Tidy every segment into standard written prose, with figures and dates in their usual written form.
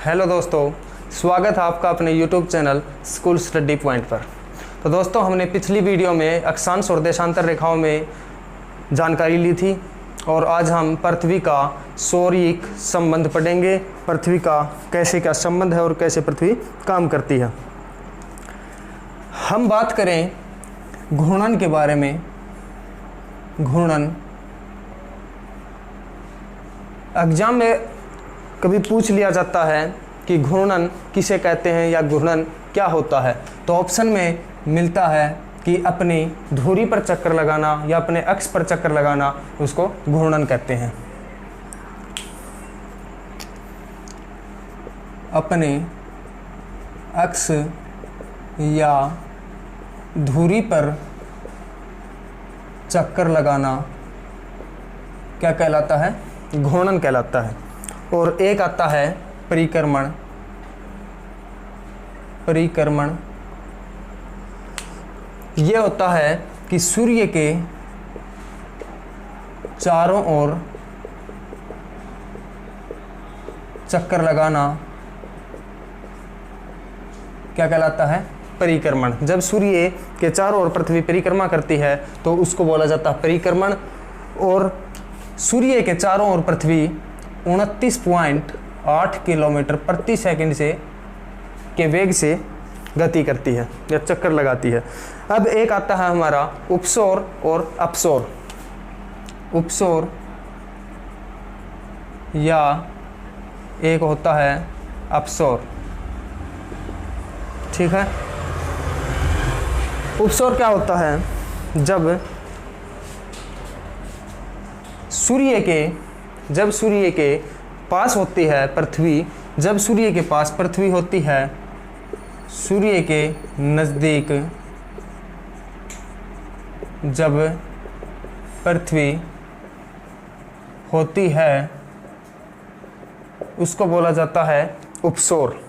Hello दोस्तों, स्वागत है आपका अपने YouTube channel school study point पर। तो दोस्तों, हमने पिछली वीडियो में अक्षांश और देशांतर रेखाओं में जानकारी ली थी और आज हम पृथ्वी का सौरिक संबंध पढ़ेंगे। पृथ्वी का कैसे क्या संबंध है और कैसे पृथ्वी काम करती है। हम बात करें घूर्णन के बारे में। घूर्णन एग्जाम में कभी पूछ लिया जाता है कि घूर्णन किसे कहते हैं या घूर्णन क्या होता है, तो ऑप्शन में मिलता है कि अपनी धुरी पर चक्कर लगाना या अपने अक्ष पर चक्कर लगाना, उसको घूर्णन कहते हैं। अपने अक्ष या धुरी पर चक्कर लगाना क्या कहलाता है? घूर्णन कहलाता है। और एक आता है परिक्रमण। परिक्रमण ये होता है कि सूर्य के चारों ओर चक्कर लगाना क्या कहलाता है? परिक्रमण। जब सूर्य के चारों ओर पृथ्वी परिक्रमा करती है तो उसको बोला जाता है परिक्रमण। और सूर्य के चारों ओर पृथ्वी 29.8 किलोमीटर प्रति सेकंड से के वेग से गति करती है या चक्कर लगाती है। अब एक आता है हमारा उपसौर और अपसौर। उपसौर या एक होता है अपसौर। ठीक है। उपसौर क्या होता है? जब सूर्य के पास होती है पृथ्वी, जब सूर्य के पास पृथ्वी होती है, सूर्य के नज़दीक जब पृथ्वी होती है उसको बोला जाता है उपसौर।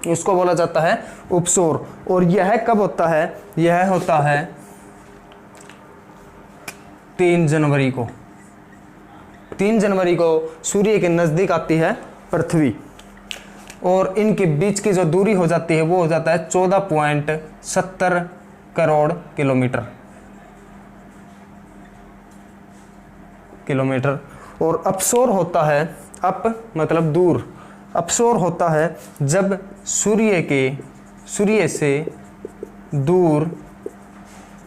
उसको बोला जाता है उपसौर। और यह कब होता है? यह होता है 3 जनवरी को। 3 जनवरी को सूर्य के नज़दीक आती है पृथ्वी और इनके बीच की जो दूरी हो जाती है वो हो जाता है 14.70 करोड़ किलोमीटर। और अपसौर होता है, अप मतलब दूर। अपसौर होता है जब सूर्य से दूर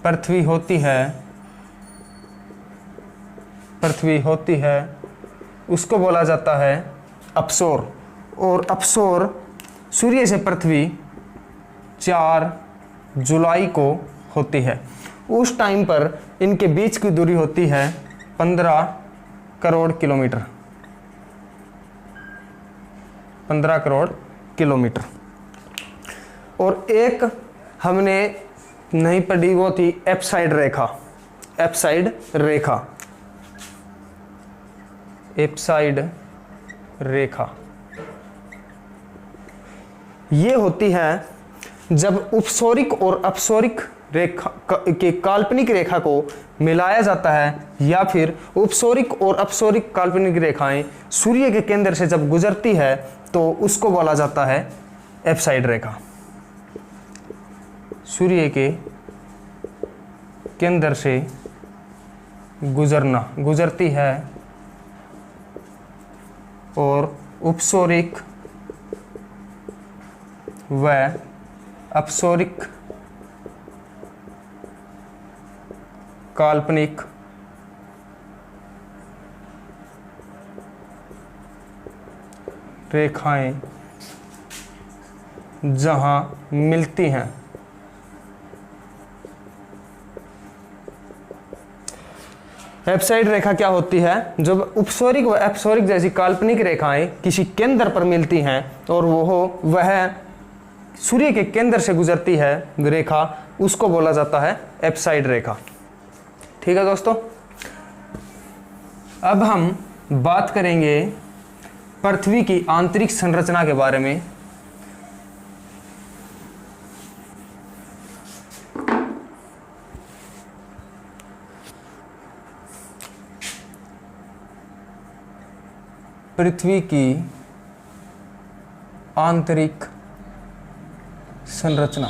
पृथ्वी होती है उसको बोला जाता है अपसौर। और अपसौर सूर्य से पृथ्वी 4 जुलाई को होती है। उस टाइम पर इनके बीच की दूरी होती है 15 करोड़ किलोमीटर। 15 करोड़ किलोमीटर। और एक हमने नहीं पढ़ी, वो थी एप्साइड रेखा। एप्साइड रेखा। एप्साइड रेखा ये होती है जब उपसौरिक और अपसौरिक रेखा के काल्पनिक रेखा को मिलाया जाता है, या फिर उपसौरिक और अपसौरिक काल्पनिक रेखाएं सूर्य के केंद्र से जब गुजरती है तो उसको बोला जाता है एप्साइड रेखा। सूर्य के केंद्र से गुजरती है और उपसौरिक व अपसौरिक काल्पनिक रेखाएं जहां मिलती हैं एप्साइड रेखा क्या होती है? जब उपसौरिक व अपसौरिक जैसी काल्पनिक रेखाएं किसी केंद्र पर मिलती हैं और वह सूर्य के केंद्र से गुजरती है रेखा, उसको बोला जाता है एप्साइड रेखा। ठीक है दोस्तों, अब हम बात करेंगे पृथ्वी की आंतरिक संरचना के बारे में। पृथ्वी की आंतरिक संरचना।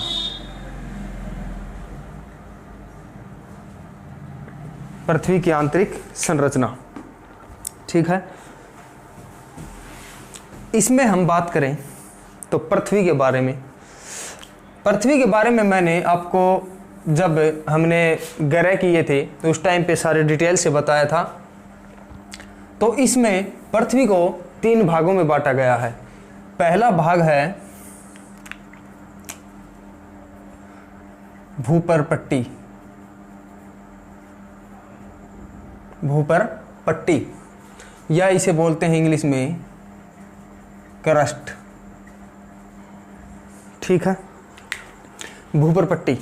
पृथ्वी की आंतरिक संरचना, ठीक है। इसमें हम बात करें तो पृथ्वी के बारे में। पृथ्वी के बारे में मैंने आपको जब हमने ग्रह किए थे तो उस टाइम पे सारे डिटेल से बताया था। तो इसमें पृथ्वी को 3 भागों में बांटा गया है। पहला भाग है भूपरपट्टी, भूपरपट्टी या इसे बोलते हैं इंग्लिश में क्रस्ट, ठीक है। भूपरपट्टी,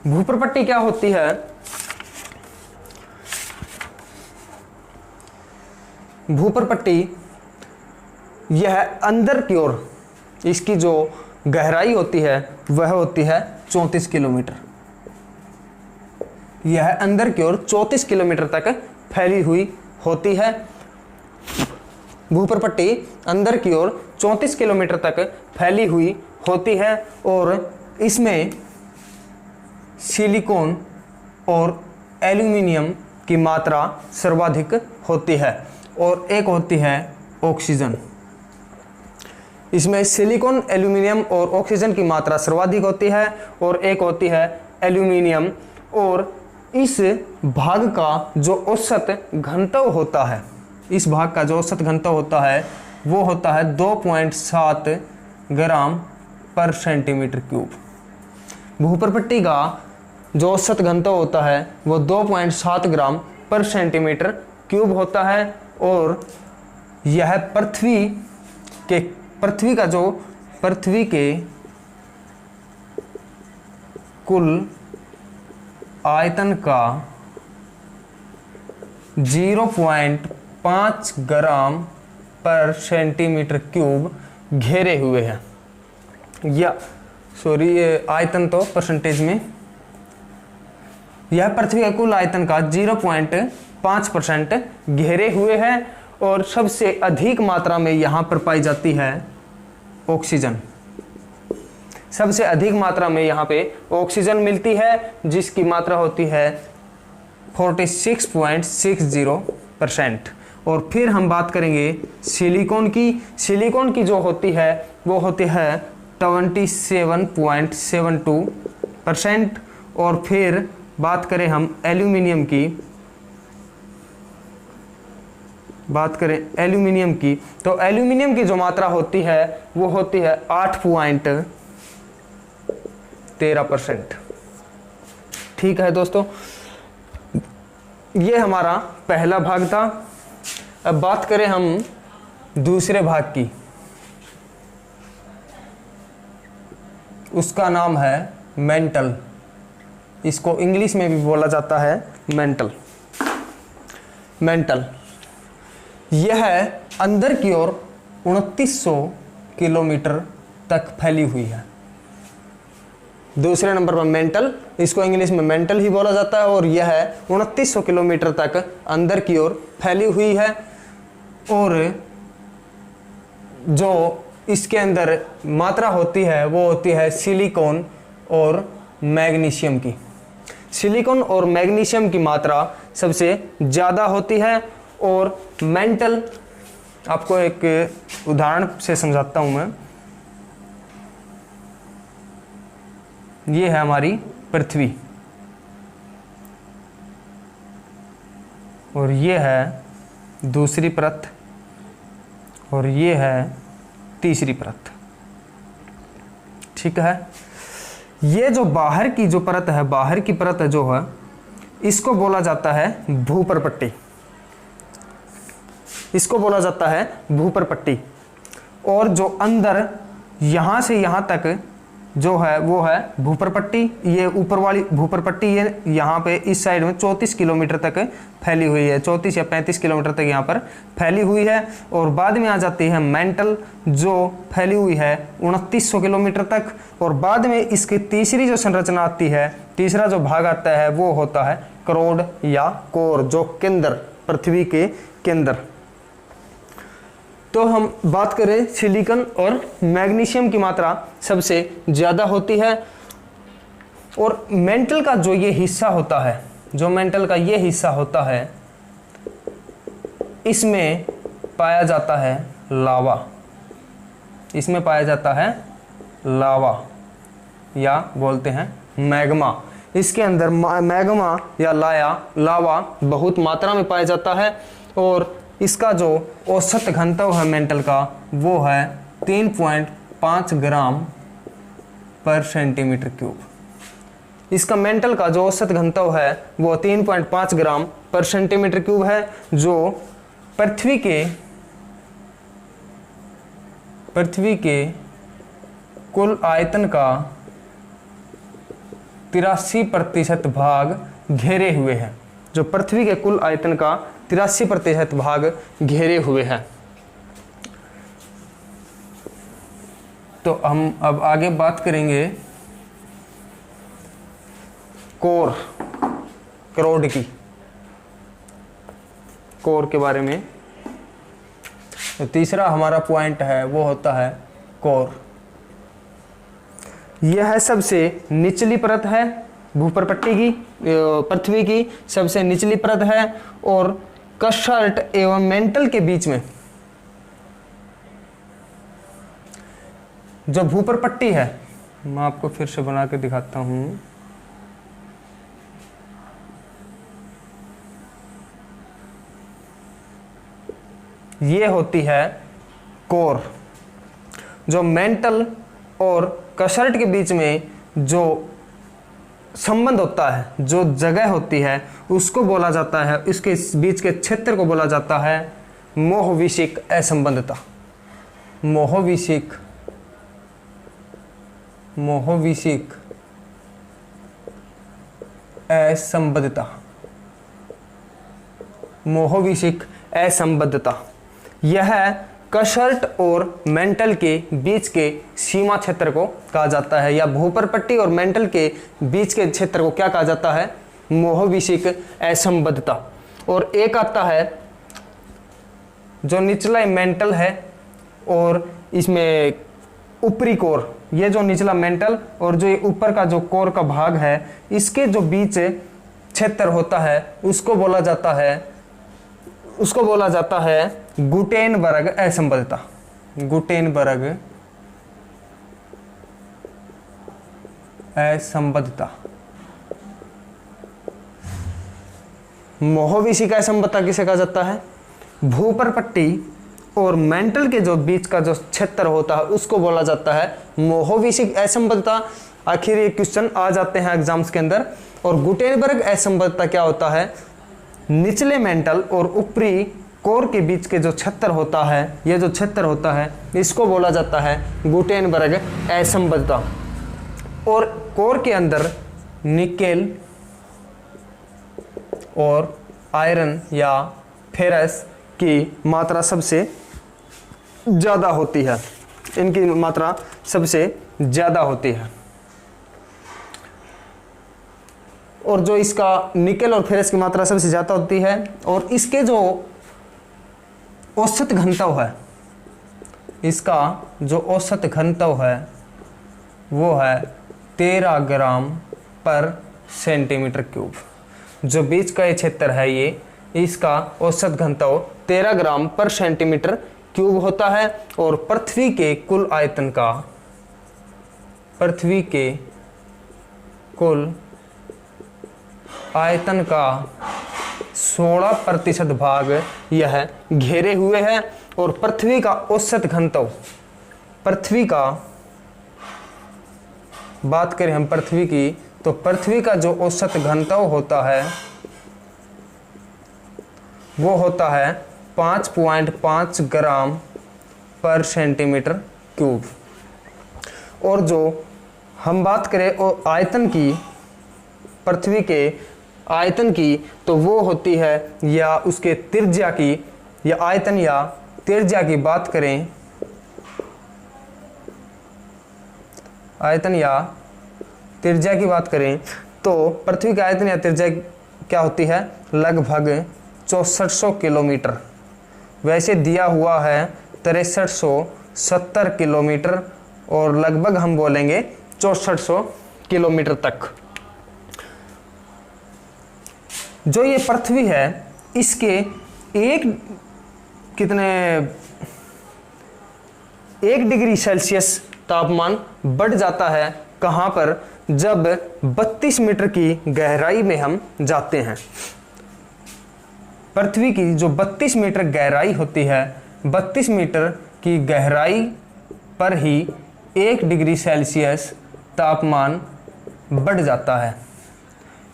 भूपरपट्टी क्या होती है? भूपरपट्टी यह अंदर की ओर, इसकी जो गहराई होती है वह होती है 34 किलोमीटर। यह अंदर की ओर 34 किलोमीटर तक फैली हुई होती है। भूपरपट्टी अंदर की ओर 34 किलोमीटर तक फैली हुई होती है और इसमें सिलिकॉन और एल्यूमिनियम की मात्रा सर्वाधिक होती है और एक होती है ऑक्सीजन। इसमें सिलिकॉन, एल्यूमिनियम और ऑक्सीजन की मात्रा सर्वाधिक होती है और एक होती है एल्यूमिनियम। और इस भाग का जो औसत घनत्व होता है, इस भाग का जो औसत घनत्व होता है वो होता है 2.7 ग्राम पर सेंटीमीटर क्यूब। भूपरपट्टी का जो औसत घनत्व होता है वो 2.7 ग्राम पर सेंटीमीटर क्यूब होता है और यह पृथ्वी के कुल आयतन का 0.5 ग्राम पर सेंटीमीटर क्यूब घेरे हुए हैं। या सॉरी, ये आयतन तो परसेंटेज में, यह पृथ्वी के कुल आयतन का 0.5% घेरे हुए हैं और सबसे अधिक मात्रा में यहाँ पर पाई जाती है ऑक्सीजन। सबसे अधिक मात्रा में यहाँ पे ऑक्सीजन मिलती है जिसकी मात्रा होती है 46.60%। और फिर हम बात करेंगे सिलिकॉन की। सिलिकॉन की जो होती है वो होती है 27.72%। और फिर बात करें हम एल्यूमिनियम की, तो एल्यूमिनियम की जो मात्रा होती है वो होती है 8.13%। ठीक है दोस्तों, ये हमारा पहला भाग था। अब बात करें हम दूसरे भाग की, उसका नाम है मेंटल। इसको इंग्लिश में भी बोला जाता है मेंटल। यह अंदर की ओर 2900 किलोमीटर तक फैली हुई है। दूसरे नंबर पर मेंटल, इसको इंग्लिश में मेंटल ही बोला जाता है और यह 2900 किलोमीटर तक अंदर की ओर फैली हुई है। और जो इसके अंदर मात्रा होती है वो होती है सिलिकॉन और मैग्नीशियम की। सिलिकॉन और मैग्नीशियम की मात्रा सबसे ज़्यादा होती है। और मेंटल, आपको एक उदाहरण से समझाता हूँ मैं। ये है हमारी पृथ्वी और ये है दूसरी परत और ये है तीसरी परत। ठीक है, ये जो बाहर की जो परत है, बाहर की परत जो है, इसको बोला जाता है भूपरपट्टी। इसको बोला जाता है भूपरपट्टी। और जो अंदर यहाँ से यहाँ तक जो है वो है भूपरपट्टी। ये ऊपर वाली भूपरपट्टी ये यहाँ पे इस साइड में 34 किलोमीटर तक फैली हुई है, 34 या 35 किलोमीटर तक यहाँ पर फैली हुई है। और बाद में आ जाती है मेंटल जो फैली हुई है 2900 किलोमीटर तक। और बाद में इसकी तीसरी जो संरचना आती है, तीसरा जो भाग आता है वो होता है करोड या कोर, जो केंद्र, पृथ्वी के केंद्र। तो हम बात करें सिलिकॉन और मैग्नीशियम की मात्रा सबसे ज़्यादा होती है। और मेंटल का जो ये हिस्सा होता है, जो मेंटल का ये हिस्सा होता है, इसमें पाया जाता है लावा। इसमें पाया जाता है लावा या बोलते हैं मैग्मा। इसके अंदर मैग्मा या लावा बहुत मात्रा में पाया जाता है और इसका जो औसत घनत्व है मेंटल का वो है 3.5 ग्राम पर सेंटीमीटर क्यूब। इसका मेंटल का जो औसत घनत्व है वो 3.5 ग्राम पर सेंटीमीटर क्यूब है, जो पृथ्वी के कुल आयतन का 83% भाग घेरे हुए हैं। जो पृथ्वी के कुल आयतन का 83% भाग घेरे हुए हैं। तो हम अब आगे बात करेंगे कोर के बारे में। तो तीसरा हमारा पॉइंट है वो होता है कोर। यह सबसे निचली परत है भूपरपट्टी की, पृथ्वी की सबसे निचली परत है और कशर्ट एवं मेंटल के बीच में जो भूपरपट्टी है, मैं आपको फिर से बना के दिखाता हूं। ये होती है कोर। जो मेंटल और कशर्ट के बीच में जो संबंध होता है, जो जगह होती है, उसको बोला जाता है, इसके बीच के क्षेत्र को बोला जाता है मोहविशिक असंबद्धता। मोहविशिक असंबद्धता। मोहविशिक असंबद्धता यह कशर्ट और मेंटल के बीच के सीमा क्षेत्र को कहा जाता है, या भूपरपट्टी और मेंटल के बीच के क्षेत्र को क्या कहा जाता है? मोहविशिक असंबद्धता। और एक आता है जो निचला मेंटल है और इसमें ऊपरी कोर। ये जो निचला मेंटल और जो ये ऊपर का जो कोर का भाग है, इसके जो बीच क्षेत्र होता है उसको बोला जाता है गुटेनबर्ग असंबद्धता। गुटेनबर्ग असंबद्धता। मोहविशिक असंबद्धता किसे कहा जाता है? भूपरपट्टी और मेंटल के जो बीच का जो क्षेत्र होता है उसको बोला जाता है मोहविशिक असंबद्धता। आखिर ये क्वेश्चन आ जाते हैं एग्जाम्स के अंदर। और गुटेनबर्ग असंबद्धता क्या होता है? निचले मेंटल और ऊपरी कोर के बीच के जो क्षेत्र होता है, ये जो क्षेत्र होता है इसको बोला जाता है गुटेनबर्ग असंबद्धता। और कोर के अंदर निकेल और आयरन या फेरस की मात्रा सबसे ज़्यादा होती है। इनकी मात्रा सबसे ज़्यादा होती है। और जो इसका निकेल और फेरस की मात्रा सबसे ज़्यादा होती है और इसके जो औसत घनत्व है, इसका जो औसत घनत्व है वो है 13 ग्राम पर सेंटीमीटर क्यूब। जो बीच का ये क्षेत्र है ये, इसका औसत घनत्व 13 ग्राम पर सेंटीमीटर क्यूब होता है। और पृथ्वी के कुल आयतन का 16% भाग यह घेरे हुए है। और पृथ्वी का औसत घनत्व, पृथ्वी का बात करें हम पृथ्वी की, तो पृथ्वी का जो औसत घनत्व होता है वो होता है 5.5 ग्राम पर सेंटीमीटर क्यूब। और जो हम बात करें आयतन की, पृथ्वी के आयतन की, तो वो होती है, या उसके त्रिज्या की, या आयतन या त्रिज्या की बात करें, आयतन या त्रिज्या की बात करें तो पृथ्वी का आयतन या त्रिज्या क्या होती है? लगभग 6400 किलोमीटर। वैसे दिया हुआ है 6370 किलोमीटर और लगभग हम बोलेंगे 6400 किलोमीटर तक। जो ये पृथ्वी है इसके एक डिग्री सेल्सियस तापमान बढ़ जाता है। कहाँ पर? जब 32 मीटर की गहराई में हम जाते हैं। पृथ्वी की जो 32 मीटर गहराई होती है, 32 मीटर की गहराई पर ही 1 डिग्री सेल्सियस तापमान बढ़ जाता है।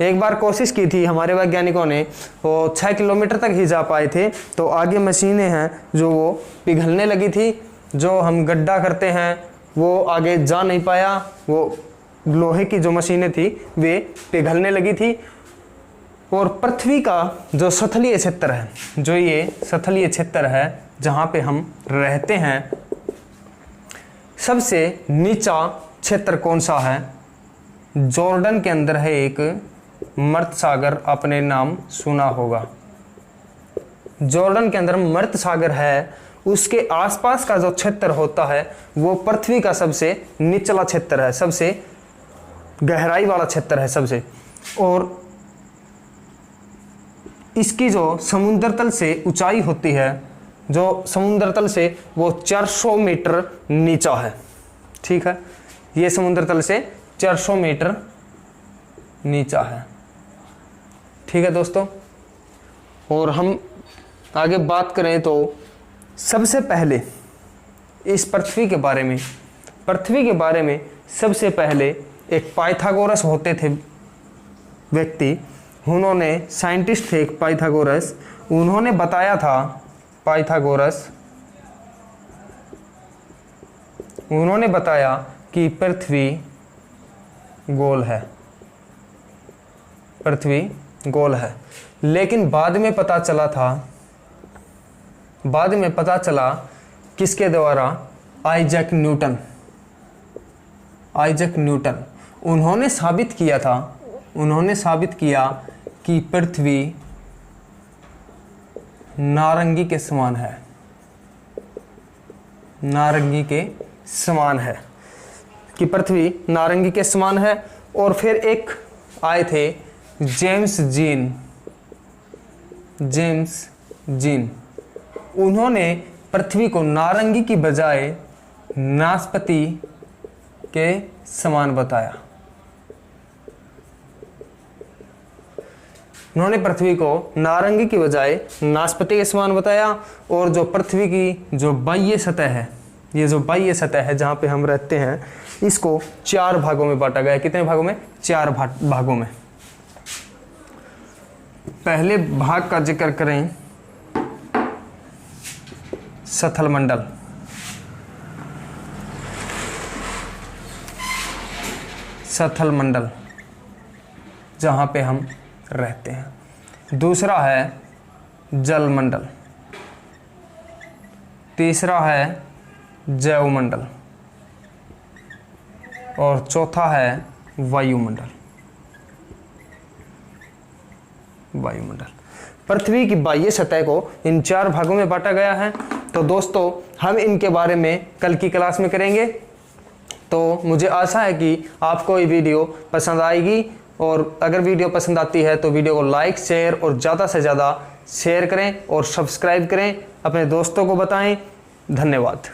एक बार कोशिश की थी हमारे वैज्ञानिकों ने, वो 6 किलोमीटर तक ही जा पाए थे, तो आगे मशीनें हैं जो वो पिघलने लगी थी। जो हम गड्ढा करते हैं वो आगे जा नहीं पाया, वो लोहे की जो मशीनें थी वे पिघलने लगी थी। और पृथ्वी का जो सतलीय क्षेत्र है, जो ये सतलीय क्षेत्र है जहाँ पे हम रहते हैं, सबसे नीचा क्षेत्र कौन सा है? जॉर्डन के अंदर है एक मर्त सागर, आपने नाम सुना होगा। जॉर्डन के अंदर मर्त सागर है, उसके आसपास का जो क्षेत्र होता है वो पृथ्वी का सबसे निचला क्षेत्र है, सबसे गहराई वाला क्षेत्र है सबसे। और इसकी जो समुद्र तल से ऊंचाई होती है, जो समुद्र तल से वो 400 मीटर नीचा है। ठीक है, ये समुद्र तल से 400 मीटर नीचा है। ठीक है दोस्तों, और हम आगे बात करें तो सबसे पहले इस पृथ्वी के बारे में सबसे पहले एक पाइथागोरस होते थे व्यक्ति, उन्होंने साइंटिस्ट थे एक पाइथागोरस, उन्होंने बताया था, उन्होंने बताया कि पृथ्वी गोल है, पृथ्वी गोल है। लेकिन बाद में पता चला किसके द्वारा? Isaac Newton. उन्होंने साबित किया कि पृथ्वी नारंगी के समान है, कि पृथ्वी नारंगी के समान है। और फिर एक आए थे जेम्स जीन, उन्होंने पृथ्वी को नारंगी की बजाय नाशपाती के समान बताया। उन्होंने पृथ्वी को नारंगी की बजाय नाशपाती के समान बताया। और जो पृथ्वी की जो बाह्य सतह है, ये जो बाह्य सतह है जहाँ पे हम रहते हैं, इसको 4 भागों में बांटा गया है। कितने भागों में? 4 भागों में। पहले भाग का जिक्र करें, सथल मंडल जहाँ पे हम रहते हैं। दूसरा है जल मंडल, तीसरा है जैवमंडल, और चौथा है वायुमंडल। पृथ्वी की बाह्य सतह को इन 4 भागों में बांटा गया है। तो दोस्तों, हम इनके बारे में कल की क्लास में करेंगे। तो मुझे आशा है कि आपको ये वीडियो पसंद आएगी, और अगर वीडियो पसंद आती है तो वीडियो को लाइक, शेयर और ज़्यादा से ज़्यादा शेयर करें और सब्सक्राइब करें, अपने दोस्तों को बताएं। धन्यवाद।